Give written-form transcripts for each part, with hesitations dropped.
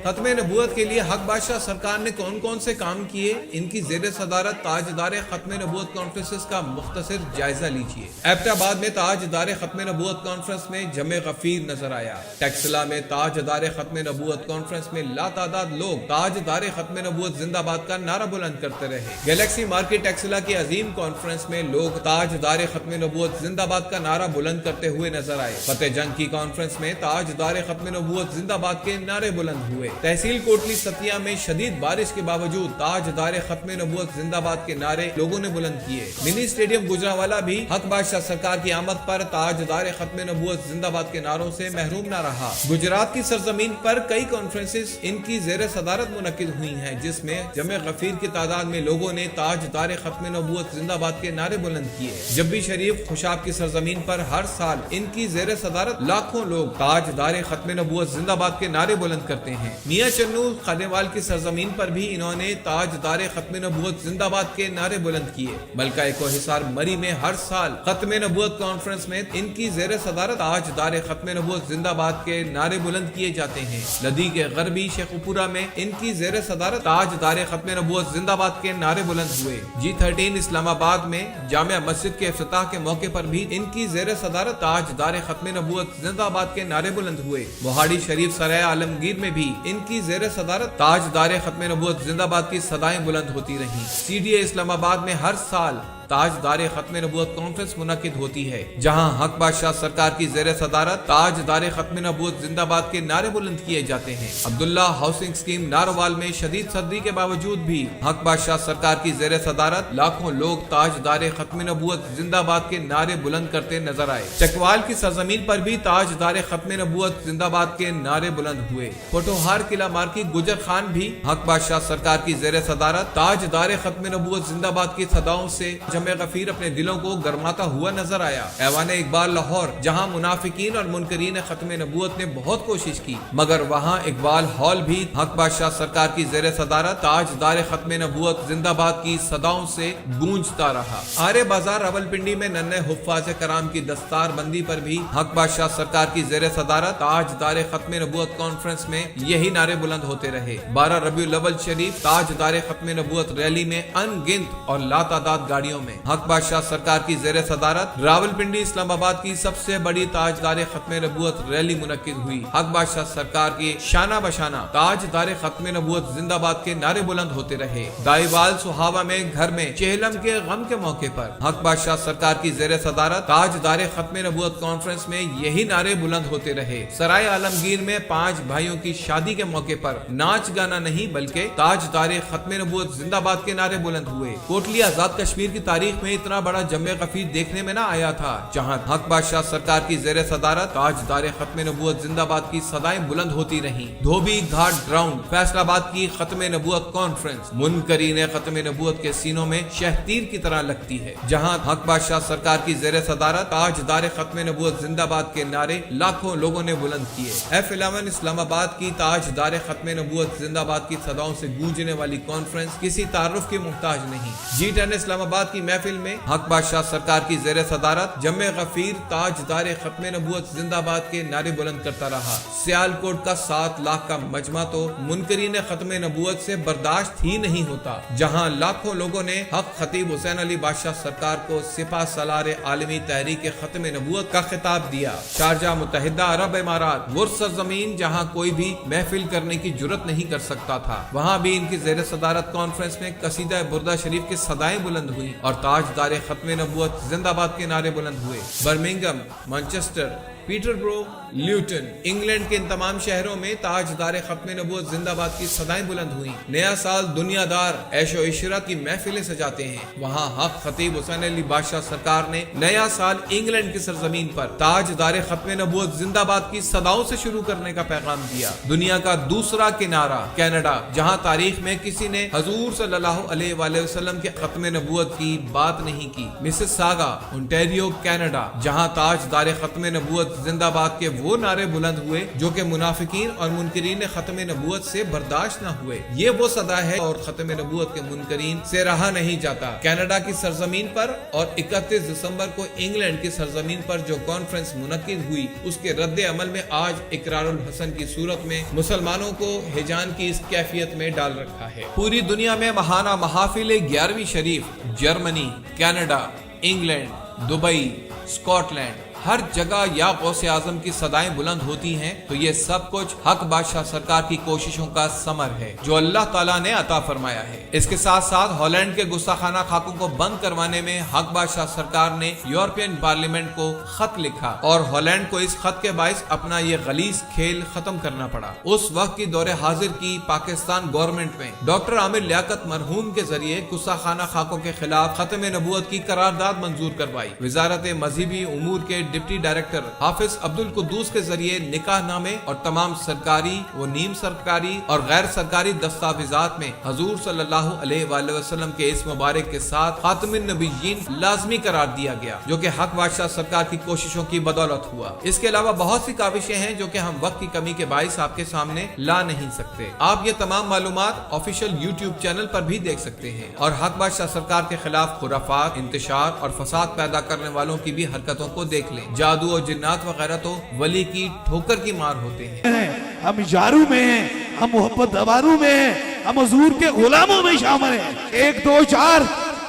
ختم نبوت کے لیے حق بادشاہ سرکار نے کون کون سے کام کیے، ان کی زیر صدارت تاجدار ختم نبوت کانفرنسز کا مختصر جائزہ لیجیے۔ ایبٹ آباد میں تاجدار ختم نبوت کانفرنس میں جمع غفیر نظر آیا۔ ٹیکسلا میں تاجدار ختم نبوت کانفرنس میں لاتعداد لوگ تاجدار ختم نبوت زندہ باد کا نعرہ بلند کرتے رہے۔ گیلیکسی مارکیٹ ٹیکسلا کی عظیم کانفرنس میں لوگ تاجدار ختم نبوت زندہ باد کا نعرہ بلند کرتے ہوئے نظر آئے۔ فتح جنگ کی کانفرنس میں تاجدار ختم نبوت زندہ باد کے نعرے بلند ہوئے۔ تحصیل کوٹلی ستیا میں شدید بارش کے باوجود تاجدار ختم نبوت زندہ باد کے نعرے لوگوں نے بلند کیے۔ منی اسٹیڈیم گجرانوالہ بھی حق بادشاہ سرکار کی آمد پر تاجدار ختم نبوت زندہ باد کے نعروں سے محروم نہ رہا۔ گجرات کی سرزمین پر کئی کانفرنسز ان کی زیر صدارت منعقد ہوئی ہیں، جس میں جمع غفیر کی تعداد میں لوگوں نے تاجدار ختم نبوت زندہ باد کے نعرے بلند کیے۔ جبی شریف خوشاب کی سرزمین پر ہر سال ان کی زیر صدارت لاکھوں لوگ تاجدار ختم نبوت زندہ باد کے نعرے بلند کرتے ہیں۔ میاں چنو خانیوال کی سرزمین پر بھی انہوں نے تاجدار ختم نبوت زندہ باد کے نعرے بلند کیے۔ ملکہ کوہسار مری میں ہر سال ختم نبوت کانفرنس میں ان کی زیر صدارت تاجدار ختم نبوت زندہ باد کے نعرے بلند کیے جاتے ہیں۔ لدی کے غربی شیخ پورہ میں ان کی زیر صدارت تاجدار ختم نبوت زندہ باد کے نعرے بلند ہوئے۔ G13 اسلام آباد میں جامع مسجد کے افتتاح کے موقع پر بھی ان کی زیر صدارت تاجدار ختم نبوت زندہ باد کے نعرے بلند ہوئے۔ موہاڑی شریف سرائے عالمگیر میں بھی ان کی زیر صدارت تاجدار ختم نبوت زندہ باد کی صدائیں بلند ہوتی رہیں۔ CDA اسلام آباد میں ہر سال تاجدار ختم نبوت کانفرنس منعقد ہوتی ہے، جہاں حق بادشاہ سرکار کی زیر صدارت تاجدار ختم نبوت زندہ باد کے نعرے بلند کیے جاتے ہیں۔ عبداللہ ہاؤسنگ اسکیم ناروال میں شدید سردی کے باوجود بھی حق بادشاہ سرکار کی زیر صدارت لاکھوں لوگ تاجدار ختم نبوت زندہ باد کے نعرے بلند کرتے نظر آئے۔ چکوال کی سرزمین پر بھی تاجدار ختم نبوت زندہ باد کے نعرے بلند ہوئے۔ پوٹوہار قلعہ مارکی گجر خان بھی حق بادشاہ سرکار کی زیر صدارت تاجدار ختم نبوت زندہ باد کی صداؤں سے جمع غفیر اپنے دلوں کو گرماتا ہوا نظر آیا۔ ایوان اقبال لاہور، جہاں منافقین اور منکرین ختم نبوت نے بہت کوشش کی، مگر وہاں اقبال ہال بھی حق بادشاہ سرکار کی زیر صدارت تاجدار ختم نبوت زندہ باد کی صداؤں سے گونجتا رہا۔ آرے بازار راولپنڈی میں ننھے حفاظ کرام کی دستار بندی پر بھی حق بادشاہ سرکار کی زیر صدارت تاجدار ختم نبوت کانفرنس میں یہی نعرے بلند ہوتے رہے۔ 12 ربیع الاول شریف تاجدار ختم نبوت ریلی میں ان گنت اور لاتعداد گاڑیوں میں حق بادشاہ سرکار کی زیر صدارت راولپنڈی اسلام آباد کی سب سے بڑی تاجدار ختم نبوت ریلی منعقد ہوئی۔ حق بادشاہ سرکار کے شانہ بشانہ تاجدار ختم نبوت زندہ باد کے نعرے بلند ہوتے رہے۔ دائیوال سہاوا میں گھر میں چہلم کے غم کے موقع پر حق بادشاہ سرکار کی زیر صدارت تاجدار ختم نبوت کانفرنس میں یہی نعرے بلند ہوتے رہے۔ سرائے عالمگیر میں 5 بھائیوں کی شادی کے موقع پر ناچ گانا نہیں بلکہ تاجدار ختم نبوت زندہ باد کے نعرے بلند ہوئے۔ کوٹلی آزاد کشمیر کی تاریخ میں اتنا بڑا جمع غفیر دیکھنے میں نہ آیا تھا، جہاں حق بادشاہ سرکار کی زیر صدارت تاجدار ختم نبوت زندہ باد کی صدائیں بلند ہوتی رہیں۔ دھوبی گھاٹ گراؤنڈ فیصل آباد کی ختم نبوت کانفرنس منکرین ختم نبوت کے سینوں میں شہتیر کی طرح لگتی ہے، جہاں حق بادشاہ سرکار کی زیر صدارت تاجدار ختم نبوت زندہ باد کے نعرے لاکھوں لوگوں نے بلند کیے۔ F11 اسلام آباد کی تاجدار ختم نبوت زندہ باد کی صداؤں سے گونجنے والی کانفرنس کسی تعارف کی محتاج نہیں۔ G10 اسلام آباد کی محفل میں حق بادشاہ سرکار کی زیر صدارت جمع غفیر تاجدار ختم نبوت زندہ باد کے نعرے بلند کرتا رہا۔ سیالکوٹ کا 7 لاکھ کا مجمع تو منکرین ختم نبوت سے برداشت ہی نہیں ہوتا، جہاں لاکھوں لوگوں نے حق خطیب حسین علی بادشاہ سرکار کو سپہ سالار عالمی تحریک ختم نبوت کا خطاب دیا۔ شارجہ متحدہ عرب امارات وہ سرزمین جہاں کوئی بھی محفل کرنے کی جرت نہیں کر سکتا تھا، وہاں بھی ان کی زیر صدارت کانفرنس میں قصیدہ بردہ شریف کی صدائیں بلند ہوئی اور تاجدار ختم نبوت زندہ باد کے نعرے بلند ہوئے۔ برمنگم، مانچسٹر، پیٹر برو، لیوٹن، انگلینڈ کے ان تمام شہروں میں تاجدار ختم نبوت زندہ باد کی صدائیں بلند ہوئیں۔ نیا سال دنیا دار عیش و عشرت کی محفلیں سجاتے ہیں، وہاں حق خطیب حسین علی بادشاہ سرکار نے نیا سال انگلینڈ کی سرزمین پر تاجدار ختم نبوت زندہ باد کی صداؤں سے شروع کرنے کا پیغام دیا۔ دنیا کا دوسرا کنارہ کینیڈا، جہاں تاریخ میں کسی نے حضور صلی اللہ علیہ وآلہ وسلم کے ختم نبوت کی بات نہیں کی۔ مسز ساگا، اونٹیریو، کینیڈا، جہاں تاجدار ختم نبوت زندہ باد کے وہ نعرے بلند ہوئے جو کہ منافقین اور منکرین ختم نبوت سے برداشت نہ ہوئے۔ یہ وہ صدا ہے اور ختم نبوت کے منکرین سے رہا نہیں جاتا۔ کینیڈا کی سرزمین پر اور 31 دسمبر کو انگلینڈ کی سرزمین پر جو کانفرنس منعقد ہوئی، اس کے رد عمل میں آج اقرار الحسن کی صورت میں مسلمانوں کو ہجان کی اس کیفیت میں ڈال رکھا ہے۔ پوری دنیا میں ماہانہ محافل 11ویں شریف، جرمنی، Canada, England, Dubai, Scotland, ہر جگہ یا غوث اعظم کی صدائیں بلند ہوتی ہیں تو یہ سب کچھ حق بادشاہ سرکار کی کوششوں کا ثمر ہے جو اللہ تعالیٰ نے عطا فرمایا ہے۔ اس کے ساتھ ساتھ ہالینڈ کے گستاخانہ خاکوں کو بند کروانے میں حق بادشاہ سرکار نے یورپین پارلیمنٹ کو خط لکھا اور ہالینڈ کو اس خط کے باعث اپنا یہ غلیظ کھیل ختم کرنا پڑا۔ اس وقت کی دور حاضر کی پاکستان گورنمنٹ میں ڈاکٹر عامر لیاقت مرحوم کے ذریعے گستاخانہ خاکوں کے خلاف ختم نبوت کی قرارداد منظور کروائی۔ وزارت مذہبی امور کے ڈپٹی ڈائریکٹر حافظ عبد القدوس کے ذریعے نکاح نامے اور تمام سرکاری و نیم سرکاری اور غیر سرکاری دستاویزات میں حضور صلی اللہ علیہ وآلہ وسلم کے اس مبارک کے ساتھ خاتم النبیین لازمی قرار دیا گیا جو کہ حق بادشاہ سرکار کی کوششوں کی بدولت ہوا۔ اس کے علاوہ بہت سی کاوشیں ہیں جو کہ ہم وقت کی کمی کے باعث آپ کے سامنے لا نہیں سکتے۔ آپ یہ تمام معلومات آفیشیل یوٹیوب چینل پر بھی دیکھ سکتے ہیں اور حق بادشاہ سرکار کے خلاف خرافات، انتشار اور فساد پیدا کرنے والوں کی بھی حرکتوں کو دیکھ لیں۔ جادو اور جنات وغیرہ تو ولی کی ٹھوکر کی مار ہوتے ہیں۔ ہم جارو میں ہیں، ہم محبت دوارو میں ہیں، ہم حضور کے غلاموں میں شامل ہیں۔ 1 2 4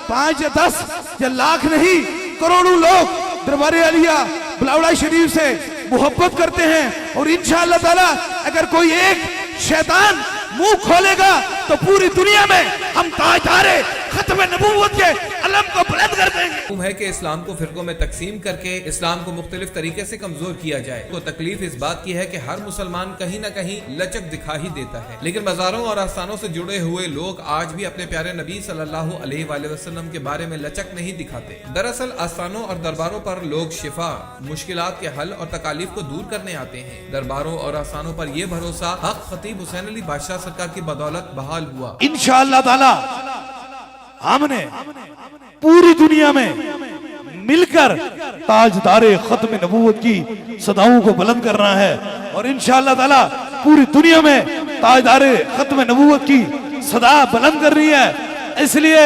5 یا 10 یا لاکھ نہیں، کروڑوں لوگ دربار عالیہ بلاوڑا شریف سے محبت کرتے ہیں اور انشاءاللہ تعالی اگر کوئی ایک شیطان منہ کھولے گا تو پوری دنیا میں ہم تاجدار ختم نبوت کے علم کو بلند کر دیں گے۔ ہے کہ اسلام کو فرقوں میں تقسیم کر کے اسلام کو مختلف طریقے سے کمزور کیا جائے تو تکلیف اس بات کی ہے کہ ہر مسلمان کہیں نہ کہیں لچک دکھا ہی دیتا ہے، لیکن مزاروں اور آستانوں سے جڑے ہوئے لوگ آج بھی اپنے پیارے نبی صلی اللہ علیہ وآلہ وسلم کے بارے میں لچک نہیں دکھاتے۔ دراصل آستانوں اور درباروں پر لوگ شفا، مشکلات کے حل اور تکالیف کو دور کرنے آتے ہیں۔ درباروں اور آستانوں پر یہ بھروسہ حق خطیب حسین علی بادشاہ سرکار کی بدولت بحال ہوا۔ انشاءاللہ تعالی ہم نے پوری دنیا میں مل کر تاجدار ختم نبوت کی صداؤں کو بلند کرنا ہے اور انشاءاللہ تعالی پوری دنیا میں تاجدار ختم نبوت کی صدا بلند کر رہی ہے۔ اس لیے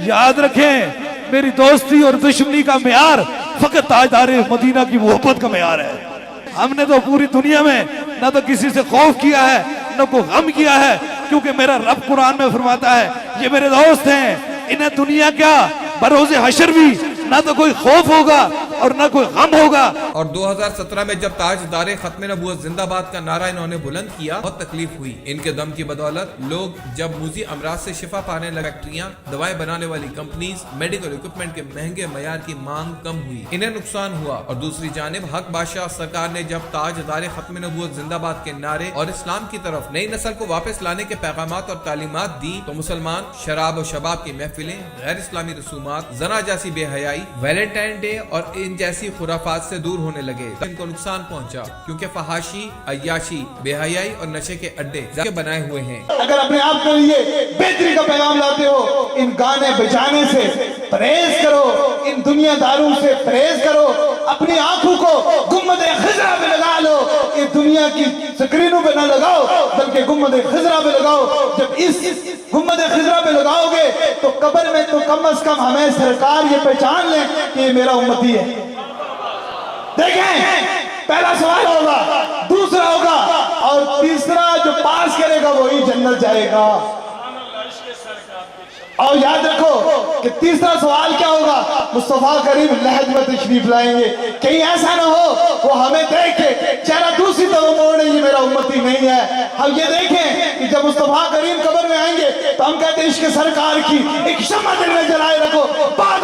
یاد رکھیں میری دوستی اور دشمنی کا معیار فقط تاجدار مدینہ کی محبت کا معیار ہے۔ ہم نے تو پوری دنیا میں نہ تو کسی سے خوف کیا ہے نہ کوئی غم کیا ہے، کیونکہ میرا رب قرآن میں فرماتا ہے یہ میرے دوست ہیں، انہیں دنیا کیا بروز حشر بھی نہ تو کوئی خوف ہوگا اور نہ کوئی غم ہوگا۔ اور 2017 میں جب تاجدار ختم نبوت زندہ باد کا نعرہ انہوں نے بلند کیا بہت تکلیف ہوئی۔ ان کے دم کی بدولت لوگ جب موذی امراض سے شفا پانے لگے، فیکٹریاں، دوائیں بنانے والی کمپنیز، میڈیکل اکوپمنٹ کے مہنگے معیار کی مانگ کم ہوئی، انہیں نقصان ہوا۔ اور دوسری جانب حق بادشاہ سرکار نے جب تاجدار ختم نبوت زندہ باد کے نعرے اور اسلام کی طرف نئی نسل کو واپس لانے کے پیغامات اور تعلیمات دی تو مسلمان شراب و شباب کی محفلیں، غیر اسلامی رسومات، زنا جیسی بے حیائی، ویلنٹائن ڈے اور ان جیسی خرافات سے دور ہونے لگے۔ ان کو نقصان پہنچا کیونکہ فحاشی، عیاشی، بے حیائی اور نشے کے اڈے بنائے ہوئے ہیں۔ اگر اپنے آپ کے لیے بہتری کا پیغام لاتے ہو، ان گانے بجانے سے پرہیز کرو، ان دنیا داروں سے پرہیز کرو، اپنی آنکھوں کو گنبد خضرا پہ لگا لو، یہ دنیا کی سکرینوں پہ نہ لگاؤ بلکہ گنبد خضرا پہ لگاؤ۔ جب اس گنبد خضرا پہ لگاؤ گے تو قبر میں تو کم از کم ہمیں سرکار یہ پہچان لیں کہ یہ میرا امتی ہے۔ دیکھیں پہلا سوال ہوگا، دوسرا ہوگا اور تیسرا جو پاس کرے گا وہی جنت جائے گا۔ اور یاد رکھو کہ تیسرا سوال کیا ہوگا، مصطفیٰ کریم لحد میں تشریف لائیں گے، کہیں ایسا نہ ہو وہ ہمیں دیکھ کے چہرہ دوسری طرف موڑے یہ میرا امتی نہیں ہے۔ ہم یہ دیکھیں کہ جب مصطفیٰ کریم قبر میں آئیں گے تو ہم کہتے ہیں عشق سرکار کی ایک شمع دل میں جلائے رکھو، بعد